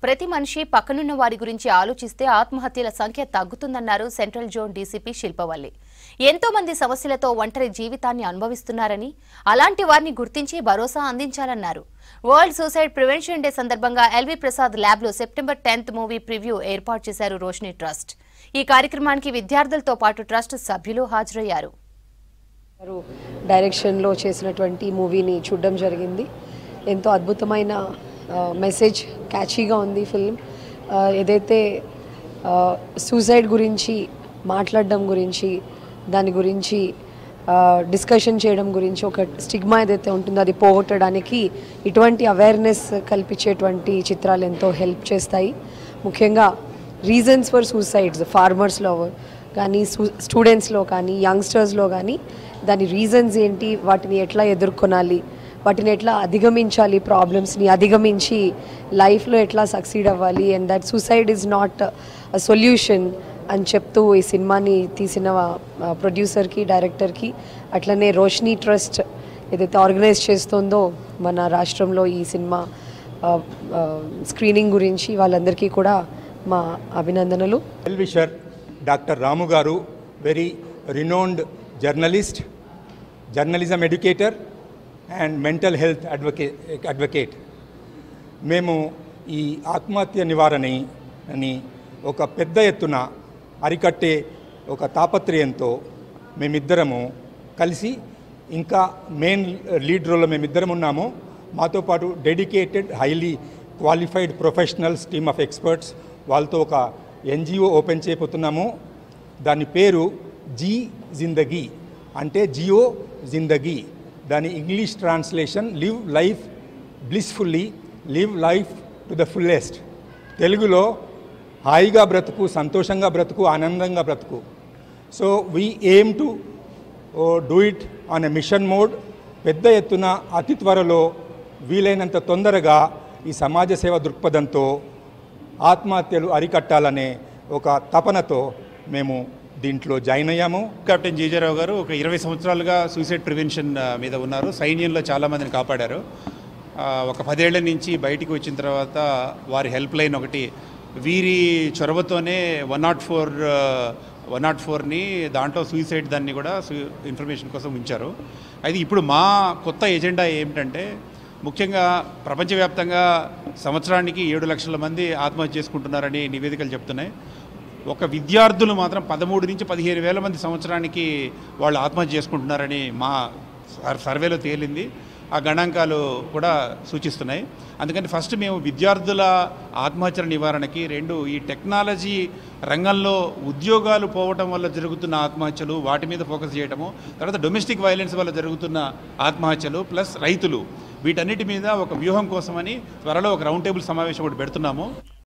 ప్రతి మనిషి పక్కనున్న వారి గురించి ఆలోచిస్తే ఆత్మహత్యల సంఖ్య తగ్గుతుందన్నారు సెంట్రల్ జోన్ డీసీపీ శిల్పవల్లి. ఎంతో మంది సమస్యలతో ఒంటరి జీవితాన్ని అనుభవిస్తున్నారని, అలాంటి వారిని గుర్తించి భరోసా అందించాలన్నారు. వరల్డ్ సూసైడ్ ప్రివెన్షన్ డే సందర్భంగా ఎల్వి ప్రసాద్ ల్యాబ్లో సెప్టెంబర్ 10 మూవీ ప్రివ్యూ ఏర్పాటు చేశారు రోషిని ట్రస్ట్. ఈ కార్యక్రమానికి విద్యార్థులతో పాటు ట్రస్ట్ సభ్యులు హాజరయ్యారు. డైరెక్షన్లో చేసినటువంటి మూవీని చూడడం జరిగింది. ఎంతో అద్భుతమైన మెసేజ్, క్యాచీగా ఉంది ఫిల్మ్. ఏదైతే సూసైడ్ గురించి మాట్లాడడం గురించి, దాని గురించి డిస్కషన్ చేయడం గురించి ఒక స్టిగ్మా ఏదైతే ఉంటుందో అది పోగొట్టడానికి ఇటువంటి అవేర్నెస్ కల్పించేటువంటి చిత్రాలు ఎంతో హెల్ప్ చేస్తాయి. ముఖ్యంగా రీజన్స్ ఫర్ సూసైడ్స్ ఫార్మర్స్లో కానీ, స్టూడెంట్స్లో కానీ, యంగ్స్టర్స్లో కానీ దాని రీజన్స్ ఏంటి, వాటిని ఎట్లా ఎదుర్కొనాలి, వాటిని ఎట్లా అధిగమించాలి, ప్రాబ్లమ్స్ని అధిగమించి లైఫ్లో ఎట్లా సక్సీడ్ అవ్వాలి, and that suicide is not a solution అని చెప్తూ ఈ సినిమాని తీసిన ప్రొడ్యూసర్కి, డైరెక్టర్కి, అట్లనే రోషిని ట్రస్ట్ ఏదైతే ఆర్గనైజ్ చేస్తుందో మన రాష్ట్రంలో ఈ సినిమా స్క్రీనింగ్ గురించి వాళ్ళందరికీ కూడా మా అభినందనలు. Well wisher doctor Ramu garu very renowned journalist, journalism educator and mental health advocate. మేము ఈ ఆత్మహత్య నివారణని ఒక పెద్ద ఎత్తున అరికట్టే ఒక తాపత్రయంతో మేమిద్దరము కలిసి, ఇంకా మెయిన్ లీడ్ రోల్లో మేమిద్దరం ఉన్నాము. మాతో పాటు dedicated highly qualified professionals team of experts, వాళ్ళతో ఒక ఎన్జిఓ ఓపెన్ చేయబోతున్నాము. దాని పేరు జీ జిందగీ, అంటే జియో జిందగీ. దాని English translation live life blissfully, live life to the fullest. తెలుగులో హాయిగా బ్రతుకు, సంతోషంగా బ్రతుకు, ఆనందంగా బ్రతుకు. So we aim to do it on a mission mode. పెద్ద ఎత్తున అతి త్వరలో వీలైనంత తొందరగా ఈ సమాజ సేవ దృక్పథంతో ఆత్మహత్యలు అరికట్టాలనే ఒక తపనతో మేము దీంట్లో జాయిన్ అయ్యాము. కెప్టెన్ జీజారావు గారు ఒక 20 సంవత్సరాలుగా సూసైడ్ ప్రివెన్షన్ మీద ఉన్నారు. సైన్యంలో చాలామందిని కాపాడారు. ఒక 10 ఏళ్ల నుంచి బయటికి వచ్చిన తర్వాత వారి హెల్ప్ లైన్ ఒకటి, వీరి చొరవతోనే 104ని దాంట్లో సూసైడ్ దాన్ని కూడా ఇన్ఫర్మేషన్ కోసం ఉంచారు. అయితే ఇప్పుడు మా కొత్త ఎజెండా ఏమిటంటే, ముఖ్యంగా ప్రపంచవ్యాప్తంగా సంవత్సరానికి 7 లక్షల మంది ఆత్మహత్య చేసుకుంటున్నారని నివేదికలు చెప్తున్నాయి. ఒక విద్యార్థులు మాత్రం 13 నుంచి 15 వేల మంది సంవత్సరానికి వాళ్ళు ఆత్మహత్య చేసుకుంటున్నారని మా సర్వేలో తేలింది. ఆ గణాంకాలు కూడా సూచిస్తున్నాయి. అందుకని ఫస్ట్ మేము విద్యార్థుల ఆత్మహత్యల నివారణకి, 2 ఈ టెక్నాలజీ రంగంలో ఉద్యోగాలు పోవటం వల్ల జరుగుతున్న ఆత్మహత్యలు, వాటి మీద ఫోకస్ చేయటము, తర్వాత డొమెస్టిక్ వైలెన్స్ వల్ల జరుగుతున్న ఆత్మహత్యలు, ప్లస్ రైతులు, వీటన్నిటి మీద ఒక వ్యూహం కోసమని త్వరలో ఒక రౌండ్ టేబుల్ సమావేశం ఒకటి పెడుతున్నాము.